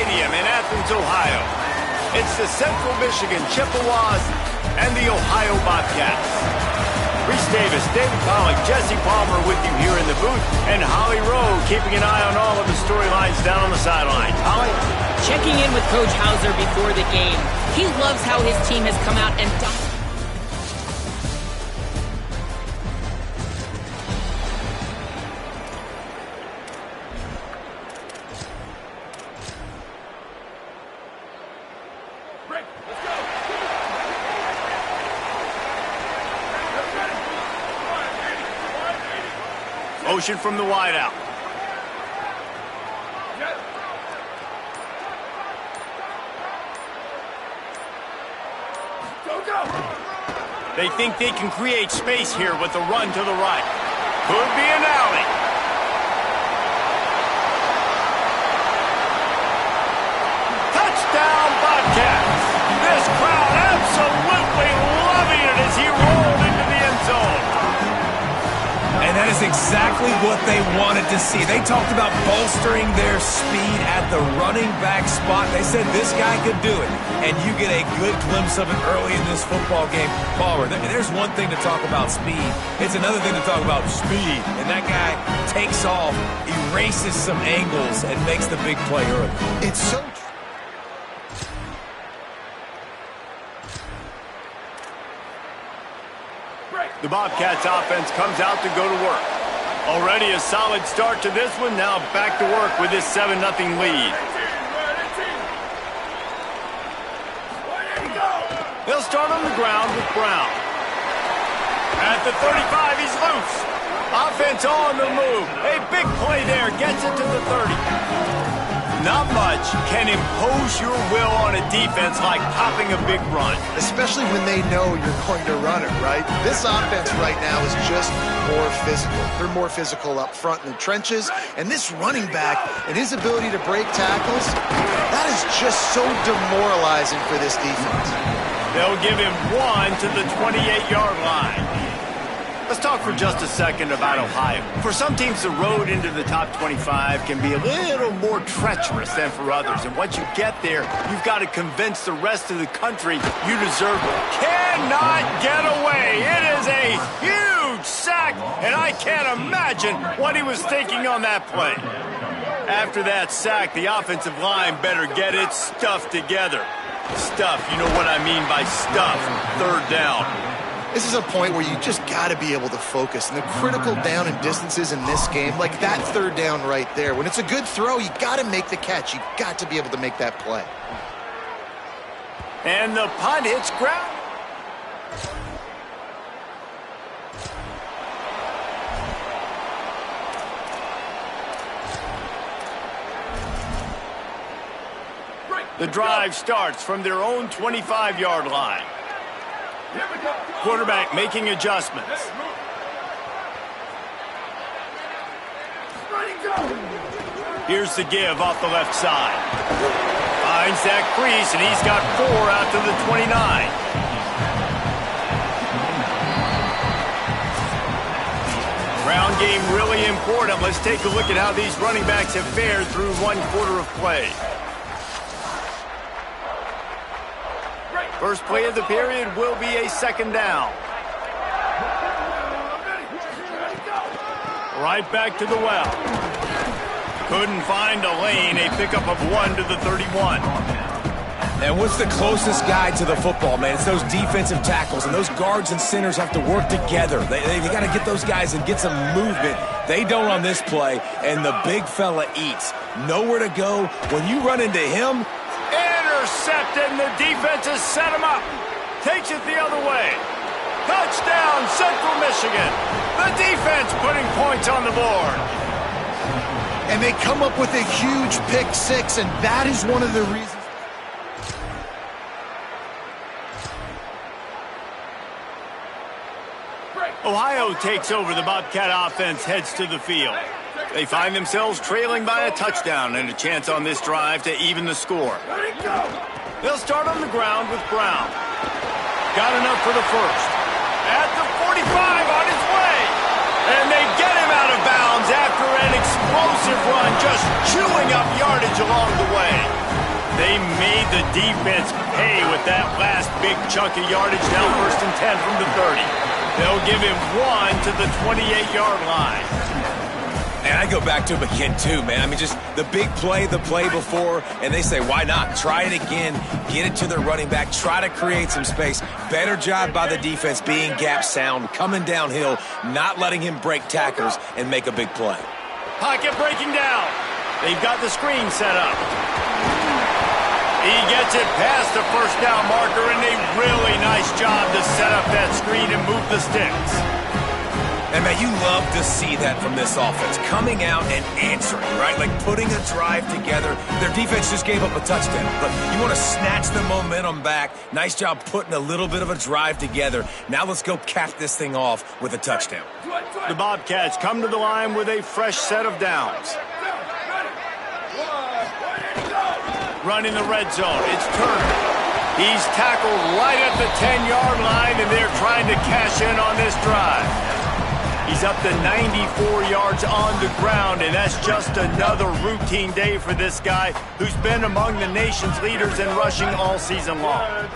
Stadium in Athens, Ohio. It's the Central Michigan Chippewas and the Ohio Bobcats. Reese Davis, David Pollack, Jesse Palmer with you here in the booth, and Holly Rowe keeping an eye on all of the storylines down on the sideline. Holly? Checking in with Coach Hauser before the game. He loves how his team has come out and dominated. Motion from the wideout. They think they can create space here with the run to the right. Could be an alley. Touchdown, Bobcats. This crowd absolutely loving it as he rolled into the end zone. And that is exactly what they wanted to see. They talked about bolstering their speed at the running back spot. They said this guy could do it. And you get a good glimpse of it early in this football game. Palmer, there's one thing to talk about speed. It's another thing to talk about speed. And that guy takes off, erases some angles, and makes the big play early. It's so true. The Bobcats offense comes out to go to work. Already a solid start to this one. Now back to work with this 7-0 lead. They'll start on the ground with Brown. At the 35, he's loose. Offense on the move. A big play there. Gets it to the 30. Not much can impose your will on a defense like popping a big run. Especially when they know you're going to run it, right? This offense right now is just more physical. They're more physical up front in the trenches. And this running back and his ability to break tackles, that is just so demoralizing for this defense. They'll give him one to the 28-yard line. Let's talk for just a second about Ohio. For some teams, the road into the top 25 can be a little more treacherous than for others. And once you get there, you've got to convince the rest of the country you deserve it. Cannot get away. It is a huge sack, and I can't imagine what he was thinking on that play. After that sack, the offensive line better get its stuff together. Stuff, you know what I mean by stuff. Third down. This is a point where you just got to be able to focus. And the critical down and distances in this game, like that third down right there, when it's a good throw, you got to make the catch. You got to be able to make that play. And the punt hits ground. The drive starts from their own 25-yard line. Quarterback making adjustments. Here's the give off the left side. Finds that crease, and he's got 4 out to the 29. Ground game really important. Let's take a look at how these running backs have fared through 1 quarter of play. First play of the period will be a second down. Right back to the well. Couldn't find a lane. A pickup of 1 to the 31. And what's the closest guy to the football, man? It's those defensive tackles, and those guards and centers have to work together. They got to get those guys and get some movement. They don't on this play, and the big fella eats. Nowhere to go. When you run into him, intercepted, and the defense has set him up. Takes it the other way. Touchdown, Central Michigan. The defense putting points on the board. And they come up with a huge pick six, and that is one of the reasons. Ohio takes over. The Bobcat offense heads to the field. They find themselves trailing by a touchdown and a chance on this drive to even the score. They'll start on the ground with Brown. Got enough for the first. At the 45 on his way. And they get him out of bounds after an explosive run, just chewing up yardage along the way. They made the defense pay with that last big chunk of yardage. Now 1st and 10 from the 30. They'll give him 1 to the 28-yard line. And I go back to him again, too, man. I mean, just the big play, the play before, and they say, why not? Try it again, get it to their running back, try to create some space. Better job by the defense being gap sound, coming downhill, not letting him break tackles and make a big play. Pocket breaking down. They've got the screen set up. He gets it past the first down marker, and a really nice job to set up that screen and move the sticks. And, man, you love to see that from this offense, coming out and answering, right? Like putting a drive together. Their defense just gave up a touchdown, but you want to snatch the momentum back. Nice job putting a little bit of a drive together. Now let's go cap this thing off with a touchdown. The Bobcats come to the line with a fresh set of downs. Running the red zone, it's Turner. He's tackled right at the 10-yard line, and they're trying to cash in on this drive. He's up to 94 yards on the ground, and that's just another routine day for this guy who's been among the nation's leaders in rushing all season long.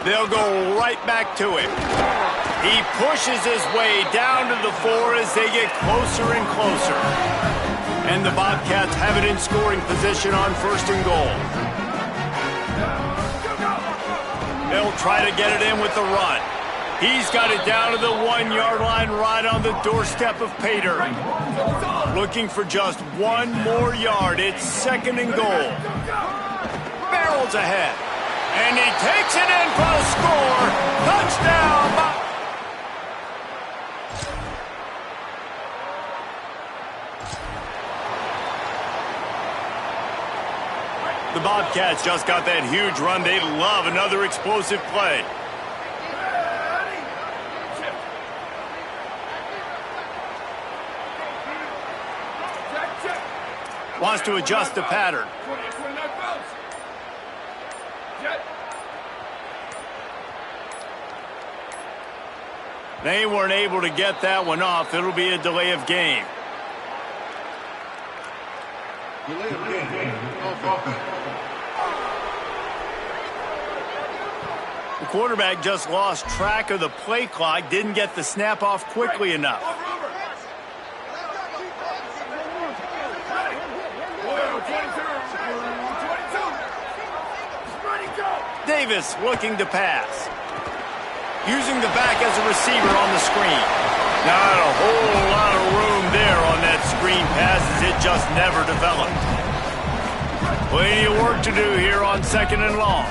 They'll go right back to him. He pushes his way down to the 4 as they get closer and closer. And the Bobcats have it in scoring position on 1st and goal. They'll try to get it in with the run. He's got it down to the 1-yard line right on the doorstep of Pater. Looking for just 1 more yard. It's 2nd and goal. Barrels ahead. And he takes it in for a score. Touchdown! The Bobcats just got that huge run. They love another explosive play. Wants to adjust the pattern. They weren't able to get that one off. It'll be a delay of game. The quarterback just lost track of the play clock, didn't get the snap off quickly enough. Davis looking to pass. Using the back as a receiver on the screen. Not a whole lot of room there on that screen pass as it just never developed. Plenty of work to do here on 2nd and long.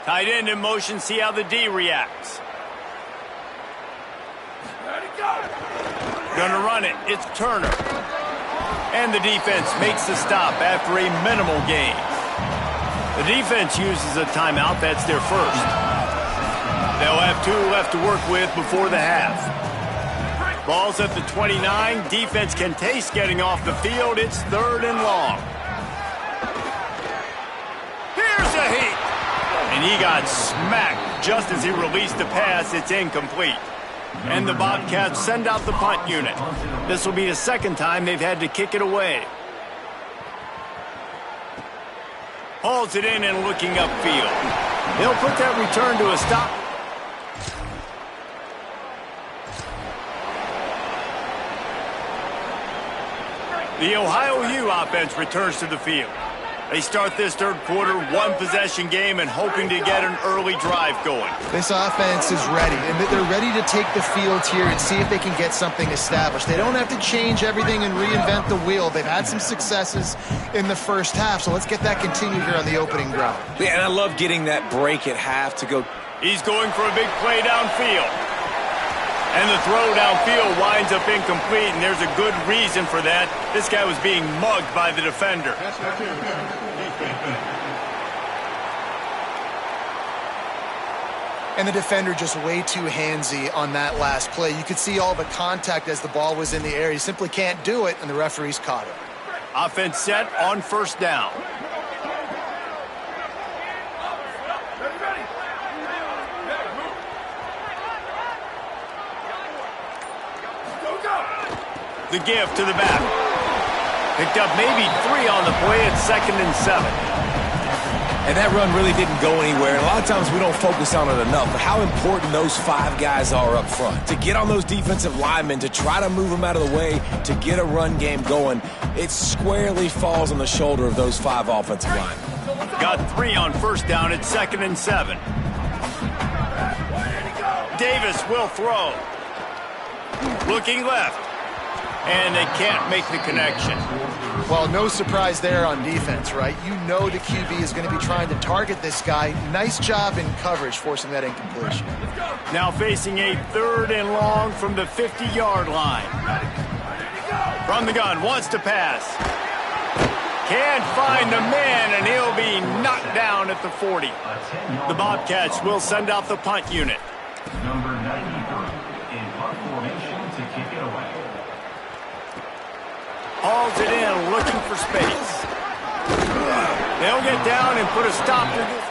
Tight end in motion, see how the D reacts. Gonna run it, it's Turner. And the defense makes the stop after a minimal gain. The defense uses a timeout, that's their first. They'll have 2 left to work with before the half. Ball's at the 29, defense can taste getting off the field, it's 3rd and long. Here's a heat! And he got smacked just as he released the pass. It's incomplete. And the Bobcats send out the punt unit. This will be the 2nd time they've had to kick it away. Hauls it in and looking upfield. They'll put that return to a stop. The Ohio U offense returns to the field. They start this 3rd quarter, 1-possession game and hoping to get an early drive going. This offense is ready, and they're ready to take the field here and see if they can get something established. They don't have to change everything and reinvent the wheel. They've had some successes in the first half, so let's get that continued here on the opening drive. Yeah, and I love getting that break at half to go. He's going for a big play downfield. And the throw downfield winds up incomplete, and there's a good reason for that. This guy was being mugged by the defender. And the defender just way too handsy on that last play. You could see all the contact as the ball was in the air. He simply can't do it, and the referees caught it. Offense set on 1st down. The give to the back. Picked up maybe 3 on the play at 2nd and 7. And that run really didn't go anywhere. And a lot of times we don't focus on it enough, but how important those 5 guys are up front. To get on those defensive linemen, to try to move them out of the way, to get a run game going, it squarely falls on the shoulder of those 5 offensive linemen. Got 3 on 1st down at 2nd and 7. Davis will throw. Looking left. And they can't make the connection. Well, no surprise there on defense, right? You know the QB is going to be trying to target this guy. Nice job in coverage, forcing that incompletion. Now facing a 3rd and long from the 50-yard line. From the gun, wants to pass. Can't find the man, and he'll be knocked down at the 40. The Bobcats will send out the punt unit. Number 93 in punt formation to kick it away. Hauls it in, looking for space. They'll get down and put a stop to this.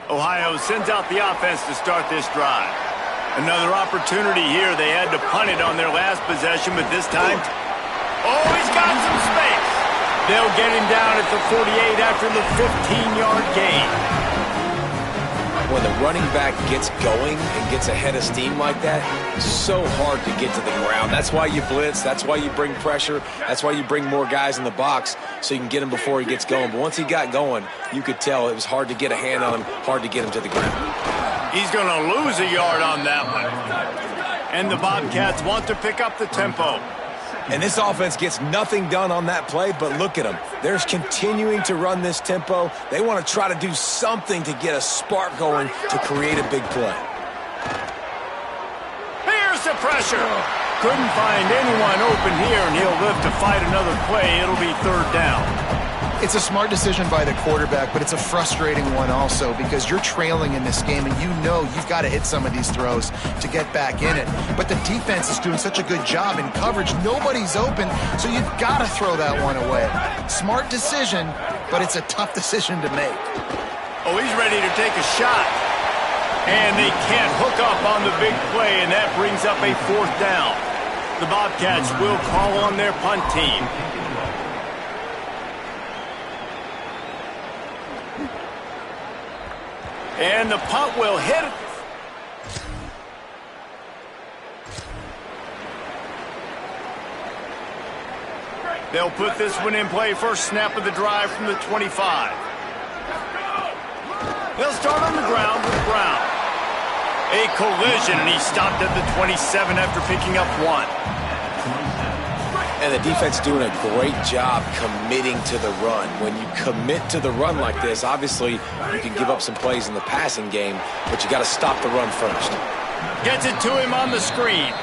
Ohio sends out the offense to start this drive. Another opportunity here. They had to punt it on their last possession, but this time, oh, he's got some space. They'll get him down at the 48 after the 15-yard gain. When the running back gets going and gets ahead of steam like that, it's so hard to get to the ground. That's why you blitz. That's why you bring pressure. That's why you bring more guys in the box so you can get him before he gets going. But once he got going, you could tell it was hard to get a hand on him, hard to get him to the ground. He's going to lose a yard on that one. And the Bobcats want to pick up the tempo. And this offense gets nothing done on that play, but look at them. They're continuing to run this tempo. They want to try to do something to get a spark going to create a big play. Here's the pressure. Couldn't find anyone open here, and he'll live to fight another play. It'll be 3rd down. It's a smart decision by the quarterback, but it's a frustrating one also because you're trailing in this game and you know you've got to hit some of these throws to get back in it. But the defense is doing such a good job in coverage. Nobody's open, so you've got to throw that one away. Smart decision, but it's a tough decision to make. Oh, he's ready to take a shot. And they can't hook up on the big play, and that brings up a 4th down. The Bobcats will call on their punt team. And the punt will hit it. They'll put this one in play. First snap of the drive from the 25. They'll start on the ground with Brown. A collision, and he stopped at the 27 after picking up 1. And the defense doing a great job committing to the run. When you commit to the run like this, obviously you can give up some plays in the passing game, but you got to stop the run first. Gets it to him on the screen.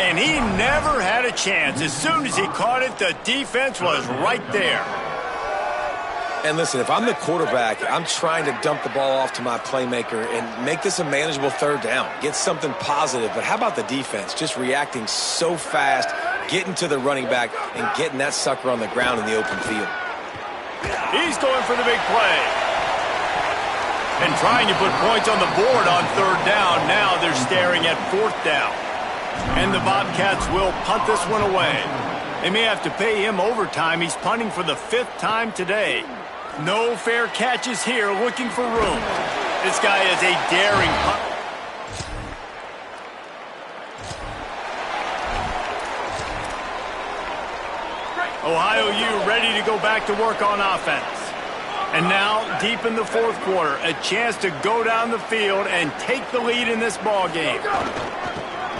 And he never had a chance. As soon as he caught it, the defense was right there. And listen, if I'm the quarterback, I'm trying to dump the ball off to my playmaker and make this a manageable 3rd down. Get something positive. But how about the defense? Just reacting so fast, getting to the running back, and getting that sucker on the ground in the open field. He's going for the big play. And trying to put points on the board on 3rd down. Now they're staring at 4th down. And the Bobcats will punt this one away. They may have to pay him overtime. He's punting for the 5th time today. No fair catches here, looking for room. This guy is a daring punt. Ohio U ready to go back to work on offense. And now, deep in the 4th quarter, a chance to go down the field and take the lead in this ball game.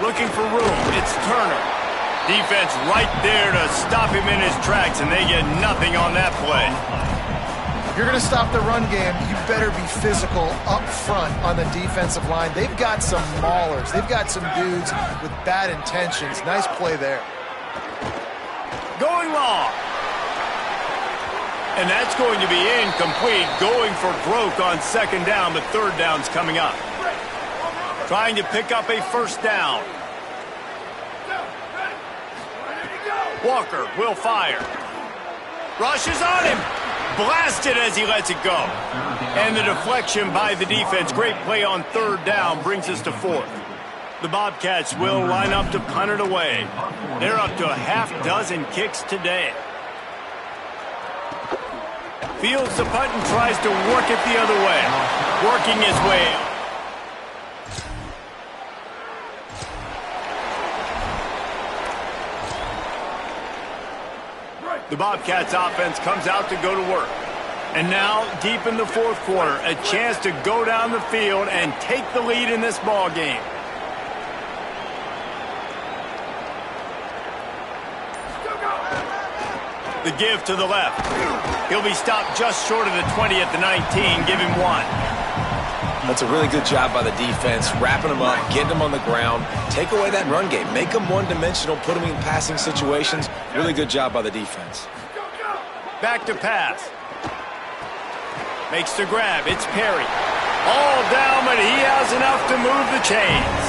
Looking for room, it's Turner. Defense right there to stop him in his tracks, and they get nothing on that play. If you're going to stop the run game, you better be physical up front on the defensive line. They've got some maulers. They've got some dudes with bad intentions. Nice play there. Going long. And that's going to be incomplete. Going for broke on 2nd down, but 3rd down's coming up. Trying to pick up a 1st down. Walker will fire. Rushes on him. blasted as he lets it go. And the deflection by the defense. Great play on third down brings us to fourth. The Bobcats will line up to punt it away. They're up to a half dozen kicks today. Fields the punt and tries to work it the other way. Working his way up. The Bobcats offense comes out to go to work. And now, deep in the fourth quarter, a chance to go down the field and take the lead in this ball game. The give to the left. He'll be stopped just short of the 20 at the 19. Give him 1. That's a really good job by the defense, wrapping them up, getting them on the ground, take away that run game, make them one-dimensional, put them in passing situations. Really good job by the defense. Back to pass. Makes the grab. It's Perry. All down, but he has enough to move the chains.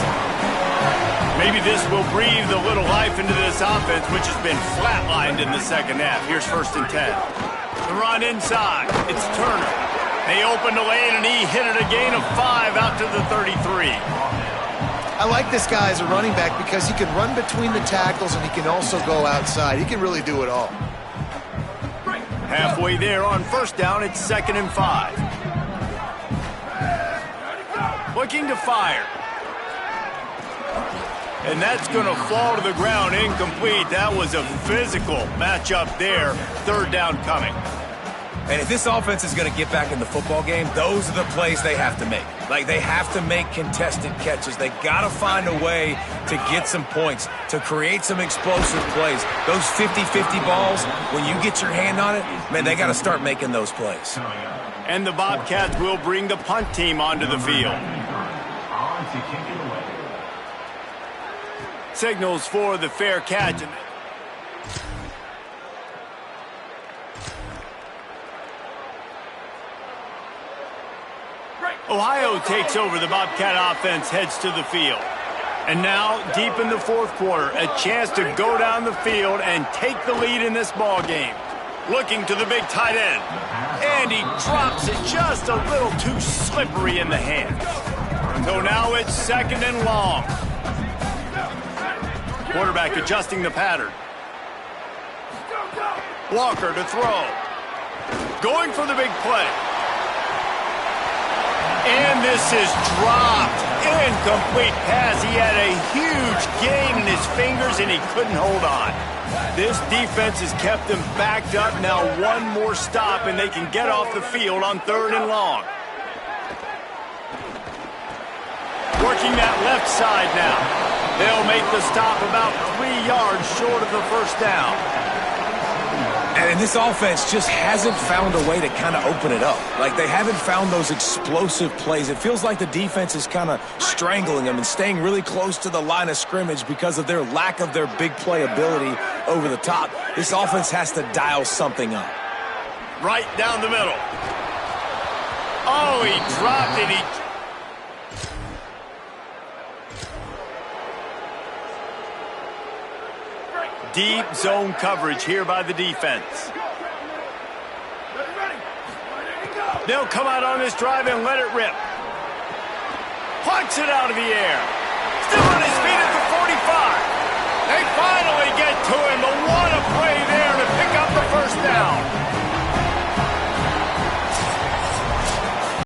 Maybe this will breathe a little life into this offense, which has been flatlined in the second half. Here's 1st and 10. The run inside. It's Turner. They opened the lane, and he hit it a gain of 5 out to the 33. I like this guy as a running back because he can run between the tackles and he can also go outside. He can really do it all. Halfway there on 1st down, it's 2nd and 5. Looking to fire. And that's going to fall to the ground incomplete. That was a physical matchup there. 3rd down coming. And if this offense is going to get back in the football game, those are the plays they have to make. Like, they have to make contested catches. They got to find a way to get some points, to create some explosive plays. Those 50-50 balls, when you get your hand on it, man, they got to start making those plays. And the Bobcats will bring the punt team onto the field. Signals for the fair catch. Ohio takes over. The Bobcat offense heads to the field. And now, deep in the fourth quarter, a chance to go down the field and take the lead in this ball game. Looking to the big tight end. And he drops it just a little too slippery in the hands. So now it's 2nd and long. Quarterback adjusting the pattern. Walker to throw. Going for the big play. And this is dropped. Incomplete pass. He had a huge gain in his fingers, and he couldn't hold on. This defense has kept them backed up. Now 1 more stop, and they can get off the field on 3rd and long. Working that left side now. They'll make the stop about 3 yards short of the 1st down. And this offense just hasn't found a way to kind of open it up. Like, they haven't found those explosive plays. It feels like the defense is kind of strangling them and staying really close to the line of scrimmage because of their lack of their big play ability over the top. This offense has to dial something up. Right down the middle. Oh, he dropped it. Deep zone coverage here by the defense. They'll come out on this drive and let it rip. Plucks it out of the air. Still in